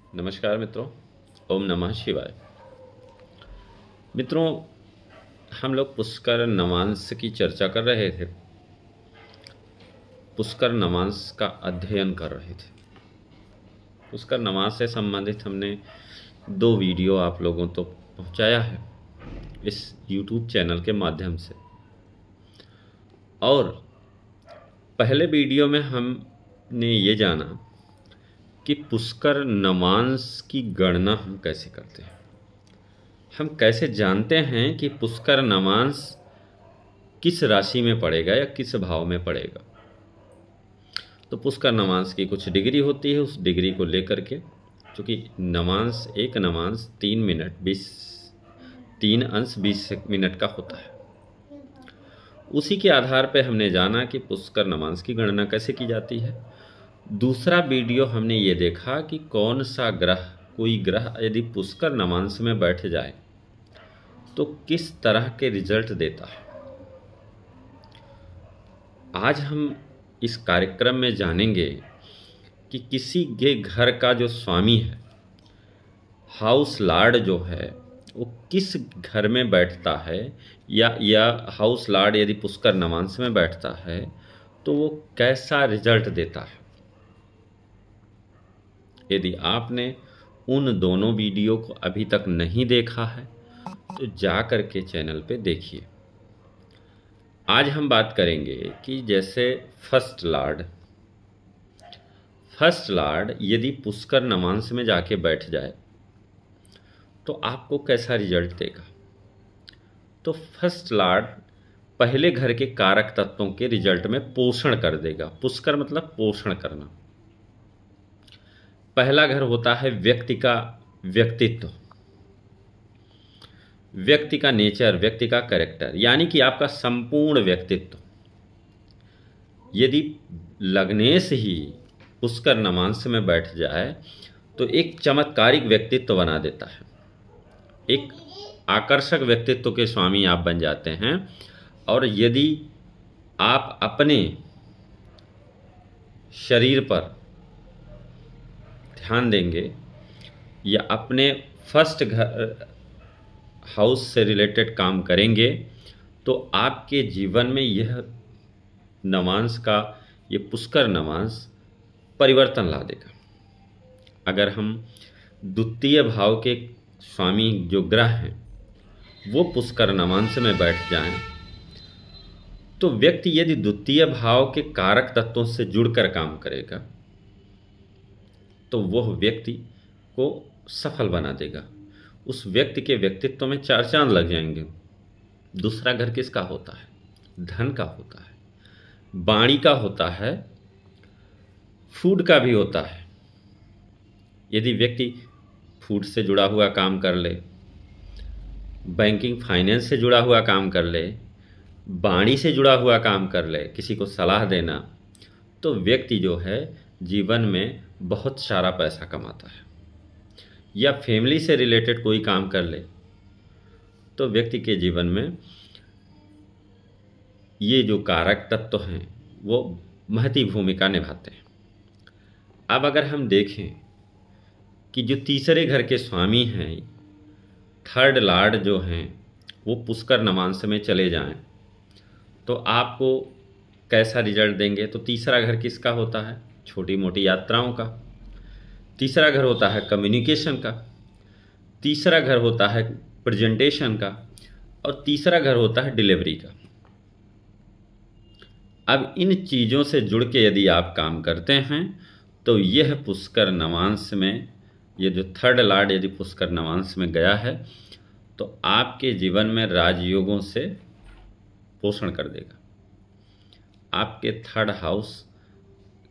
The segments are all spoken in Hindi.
नमस्कार मित्रों। ओम नमः शिवाय। मित्रों, हम लोग पुष्कर नवांश की चर्चा कर रहे थे। पुष्कर नवांश का अध्ययन कर रहे थे। पुष्कर नवांश से संबंधित हमने 2 वीडियो आप लोगों तो पहुंचाया है इस YouTube चैनल के माध्यम से। और पहले वीडियो में हमने ये जाना कि पुष्कर नवांश की गणना हम कैसे करते हैं। हम कैसे जानते हैं कि पुष्कर नवांश किस राशि में पड़ेगा या किस भाव में पड़ेगा। तो पुष्कर नवांश की कुछ डिग्री होती है, उस डिग्री को लेकर के, चूँकि एक नवांश 3 अंश 20 मिनट का होता है, उसी के आधार पर हमने जाना कि पुष्कर नवांश की गणना कैसे की जाती है। दूसरा वीडियो हमने ये देखा कि कौन सा कोई ग्रह यदि पुष्कर नवांश में बैठ जाए तो किस तरह के रिजल्ट देता है। आज हम इस कार्यक्रम में जानेंगे कि किसी के घर का जो स्वामी है, हाउस लॉर्ड जो है, वो किस घर में बैठता है, या हाउस लॉर्ड यदि पुष्कर नवांश में बैठता है तो वो कैसा रिजल्ट देता है। यदि आपने उन दोनों वीडियो को अभी तक नहीं देखा है तो जा कर के चैनल पे देखिए। आज हम बात करेंगे कि जैसे फर्स्ट लॉर्ड यदि पुष्कर नवांश में जाके बैठ जाए तो आपको कैसा रिजल्ट देगा। तो फर्स्ट लॉर्ड पहले घर के कारक तत्वों के रिजल्ट में पोषण कर देगा। पुष्कर मतलब पोषण करना। पहला घर होता है व्यक्ति का व्यक्तित्व, व्यक्ति का नेचर, व्यक्ति का कैरेक्टर, यानी कि आपका संपूर्ण व्यक्तित्व। यदि लग्नेश ही पुष्कर नवांश में बैठ जाए तो एक चमत्कारिक व्यक्तित्व बना देता है, एक आकर्षक व्यक्तित्व के स्वामी आप बन जाते हैं। और यदि आप अपने शरीर पर ध्यान देंगे या अपने फर्स्ट घर हाउस से रिलेटेड काम करेंगे तो आपके जीवन में यह पुष्कर नवांश परिवर्तन ला देगा। अगर हम द्वितीय भाव के स्वामी जो ग्रह हैं वो पुष्कर नवांश में बैठ जाएं तो व्यक्ति यदि द्वितीय भाव के कारक तत्वों से जुड़कर काम करेगा तो वह व्यक्ति को सफल बना देगा। उस व्यक्ति के व्यक्तित्व में 4 चांद लग जाएंगे। दूसरा घर किसका होता है? धन का होता है, वाणी का होता है, फूड का भी होता है। यदि व्यक्ति फूड से जुड़ा हुआ काम कर ले, बैंकिंग फाइनेंस से जुड़ा हुआ काम कर ले, वाणी से जुड़ा हुआ काम कर ले, किसी को सलाह देना, तो व्यक्ति जो है जीवन में बहुत सारा पैसा कमाता है। या फैमिली से रिलेटेड कोई काम कर ले तो व्यक्ति के जीवन में ये जो कारक तत्व हैं वो महती भूमिका निभाते हैं। अब अगर हम देखें कि जो तीसरे घर के स्वामी हैं, थर्ड लॉर्ड जो हैं, वो पुष्कर नवांश में चले जाएं तो आपको कैसा रिजल्ट देंगे। तो तीसरा घर किसका होता है? छोटी मोटी यात्राओं का। तीसरा घर होता है कम्युनिकेशन का। तीसरा घर होता है प्रेजेंटेशन का। और तीसरा घर होता है डिलीवरी का। अब इन चीज़ों से जुड़ के यदि आप काम करते हैं तो यह पुष्कर नवांश में, ये जो थर्ड लॉर्ड यदि पुष्कर नवांश में गया है तो आपके जीवन में राजयोगों से पोषण कर देगा। आपके थर्ड हाउस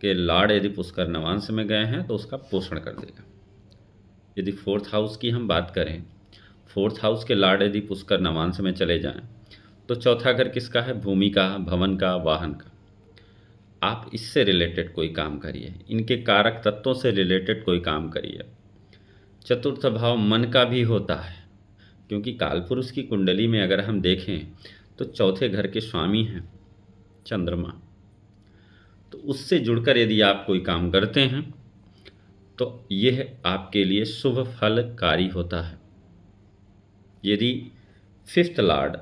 के लॉर्ड यदि पुष्कर नवांश में गए हैं तो उसका पोषण कर देगा। यदि फोर्थ हाउस की हम बात करें, फोर्थ हाउस के लॉर्ड यदि पुष्कर नवांश में चले जाएं तो चौथा घर किसका है? भूमि का, भवन का, वाहन का। आप इससे रिलेटेड कोई काम करिए, इनके कारक तत्वों से रिलेटेड कोई काम करिए। चतुर्थ भाव मन का भी होता है, क्योंकि कालपुरुष की कुंडली में अगर हम देखें तो चौथे घर के स्वामी हैं चंद्रमा। तो उससे जुड़कर यदि आप कोई काम करते हैं तो यह आपके लिए शुभ फलकारी होता है। यदि 5th लॉर्ड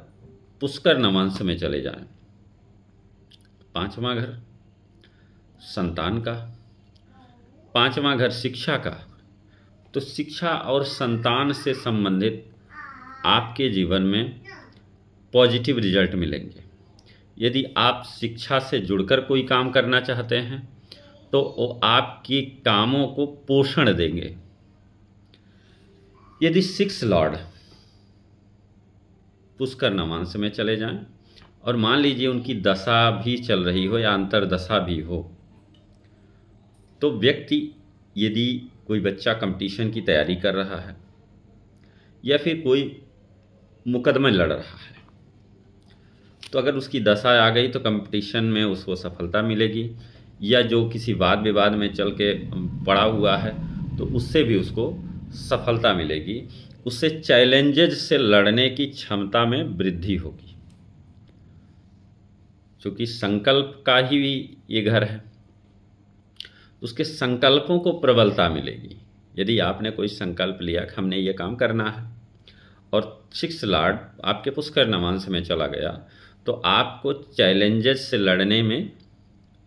पुष्कर नवांश में चले जाएं, 5वां घर संतान का, 5वां घर शिक्षा का, तो शिक्षा और संतान से संबंधित आपके जीवन में पॉजिटिव रिजल्ट मिलेंगे। यदि आप शिक्षा से जुड़कर कोई काम करना चाहते हैं तो वो आपके कामों को पोषण देंगे। यदि 6 लॉर्ड पुष्कर नवांश में चले जाएं और मान लीजिए उनकी दशा भी चल रही हो या अंतर्दशा भी हो, तो व्यक्ति, यदि कोई बच्चा कंपटीशन की तैयारी कर रहा है या फिर कोई मुकदमा लड़ रहा है, तो अगर उसकी दशा आ गई तो कंपटीशन में उसको सफलता मिलेगी, या जो किसी वाद विवाद में चल के पड़ा हुआ है तो उससे भी उसको सफलता मिलेगी। उससे चैलेंजेज से लड़ने की क्षमता में वृद्धि होगी, क्योंकि संकल्प का ही ये घर है, उसके संकल्पों को प्रबलता मिलेगी। यदि आपने कोई संकल्प लिया कि हमने ये काम करना है और 6 लॉर्ड आपके पुष्कर नवांश में चला गया, तो आपको चैलेंजेस से लड़ने में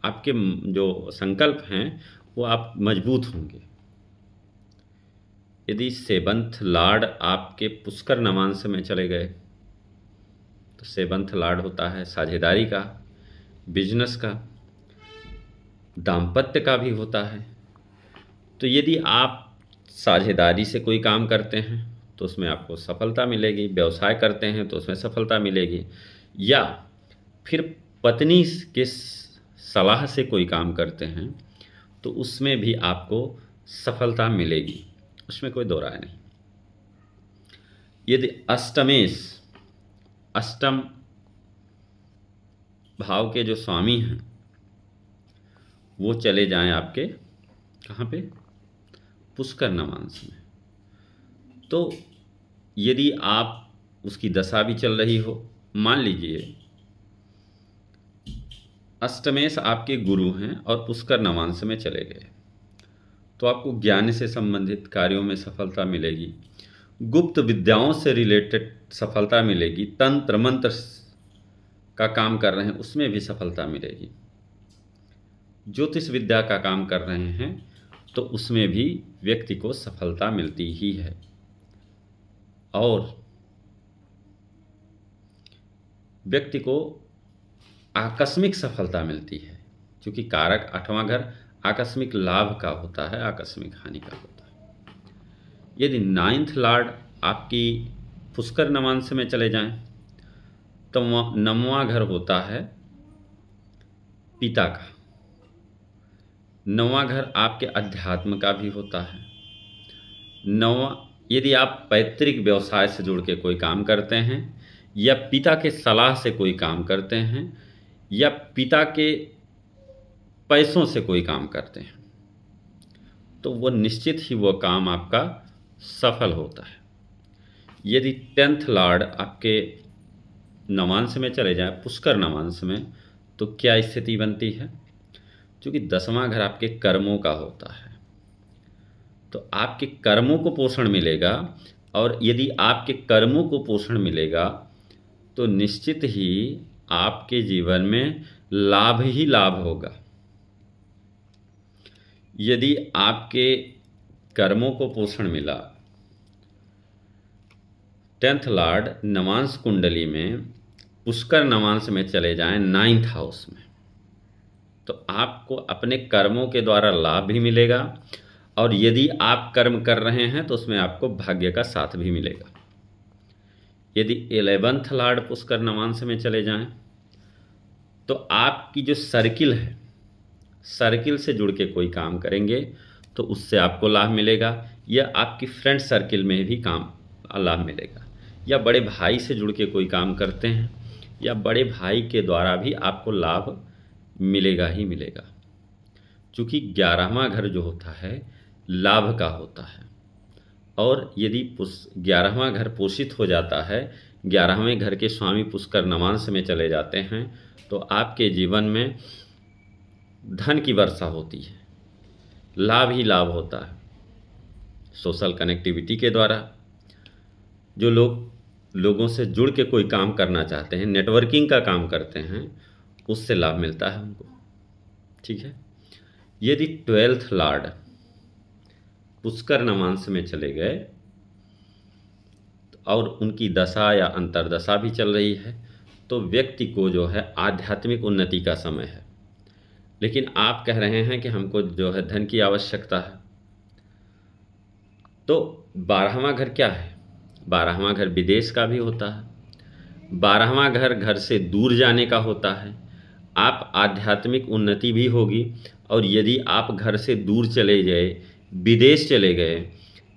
आपके जो संकल्प हैं वो आप मजबूत होंगे। यदि 7th लॉर्ड आपके पुष्कर नवांश में चले गए, तो 7th लॉर्ड होता है साझेदारी का, बिजनेस का, दाम्पत्य का भी होता है। तो यदि आप साझेदारी से कोई काम करते हैं तो उसमें आपको सफलता मिलेगी, व्यवसाय करते हैं तो उसमें सफलता मिलेगी, या फिर पत्नी के सलाह से कोई काम करते हैं तो उसमें भी आपको सफलता मिलेगी, उसमें कोई दो राय नहीं। यदि अष्टम भाव के जो स्वामी हैं वो चले जाएं आपके कहाँ पे, पुष्कर नवांश में, तो यदि आप उसकी दशा भी चल रही हो, मान लीजिए अष्टमेश आपके गुरु हैं और पुष्कर नवांश में चले गए, तो आपको ज्ञान से संबंधित कार्यों में सफलता मिलेगी, गुप्त विद्याओं से रिलेटेड सफलता मिलेगी, तंत्र मंत्र का काम कर रहे हैं उसमें भी सफलता मिलेगी, ज्योतिष विद्या का काम कर रहे हैं तो उसमें भी व्यक्ति को सफलता मिलती ही है। और व्यक्ति को आकस्मिक सफलता मिलती है, क्योंकि कारक 8वां घर आकस्मिक लाभ का होता है, आकस्मिक हानि का होता है। यदि 9th लॉर्ड आपकी पुष्कर नवांश में चले जाएं तो 9वां घर होता है पिता का, 9वां घर आपके अध्यात्म का भी होता है। 9वां, यदि आप पैतृक व्यवसाय से जुड़ के कोई काम करते हैं या पिता के सलाह से कोई काम करते हैं या पिता के पैसों से कोई काम करते हैं, तो वो निश्चित ही वो काम आपका सफल होता है। यदि 10th लॉर्ड आपके नवांश में चले जाए, पुष्कर नवांश में, तो क्या स्थिति बनती है, क्योंकि 10वां घर आपके कर्मों का होता है, तो आपके कर्मों को पोषण मिलेगा, और यदि आपके कर्मों को पोषण मिलेगा तो निश्चित ही आपके जीवन में लाभ ही लाभ होगा। यदि आपके कर्मों को पोषण मिला, 10th लॉर्ड नवांश कुंडली में पुष्कर नवांश में चले जाएं 9th हाउस में, तो आपको अपने कर्मों के द्वारा लाभ भी मिलेगा, और यदि आप कर्म कर रहे हैं तो उसमें आपको भाग्य का साथ भी मिलेगा। यदि 11th लॉर्ड पुष्कर नवांश में चले जाएं तो आपकी जो सर्किल है, सर्किल से जुड़ के कोई काम करेंगे तो उससे आपको लाभ मिलेगा, या आपकी फ्रेंड सर्किल में भी काम लाभ मिलेगा, या बड़े भाई से जुड़ के कोई काम करते हैं या बड़े भाई के द्वारा भी आपको लाभ मिलेगा ही मिलेगा, क्योंकि 11वां घर जो होता है लाभ का होता है। और यदि 11वां घर पोषित हो जाता है, 11वें घर के स्वामी पुष्कर नवांश में चले जाते हैं, तो आपके जीवन में धन की वर्षा होती है, लाभ ही लाभ होता है। सोशल कनेक्टिविटी के द्वारा जो लोगों से जुड़ के कोई काम करना चाहते हैं, नेटवर्किंग का काम करते हैं, उससे लाभ मिलता है उनको। ठीक है। यदि 12th लॉर्ड पुष्कर नवांश में चले गए और उनकी दशा या अंतर्दशा भी चल रही है, तो व्यक्ति को जो है आध्यात्मिक उन्नति का समय है। लेकिन आप कह रहे हैं कि हमको जो है धन की आवश्यकता है, तो 12वां घर क्या है? 12वां घर विदेश का भी होता है। 12वां घर घर से दूर जाने का होता है। आप आध्यात्मिक उन्नति भी होगी, और यदि आप घर से दूर चले गए, विदेश चले गए,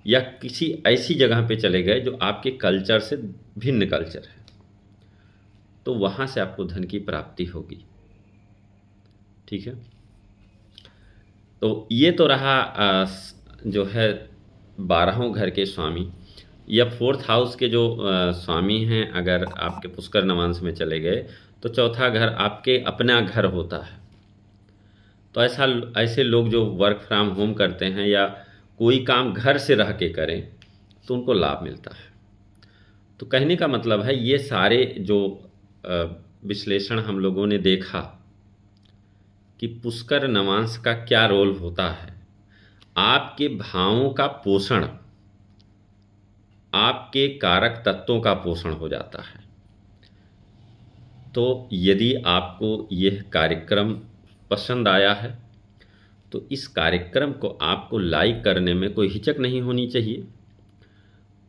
या किसी ऐसी जगह पे चले गए जो आपके कल्चर से भिन्न कल्चर है, तो वहाँ से आपको धन की प्राप्ति होगी। ठीक है। तो ये तो रहा जो है 12वें घर के स्वामी, या 4th हाउस के जो स्वामी हैं, अगर आपके पुष्कर नवांश में चले गए तो 4था घर आपके अपना घर होता है। तो ऐसे लोग जो वर्क फ्रॉम होम करते हैं या कोई काम घर से रह के करें, तो उनको लाभ मिलता है। तो कहने का मतलब है, ये सारे जो विश्लेषण हम लोगों ने देखा कि पुष्कर नवांश का क्या रोल होता है, आपके भावों का पोषण, आपके कारक तत्वों का पोषण हो जाता है। तो यदि आपको यह कार्यक्रम पसंद आया है, तो इस कार्यक्रम को आपको लाइक करने में कोई हिचक नहीं होनी चाहिए,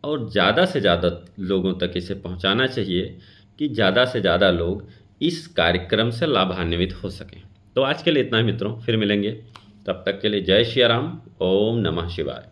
और ज़्यादा से ज़्यादा लोगों तक इसे पहुंचाना चाहिए कि ज़्यादा से ज़्यादा लोग इस कार्यक्रम से लाभान्वित हो सकें। तो आज के लिए इतना ही मित्रों, फिर मिलेंगे। तब तक के लिए जय श्री राम, ओम नमः शिवाय।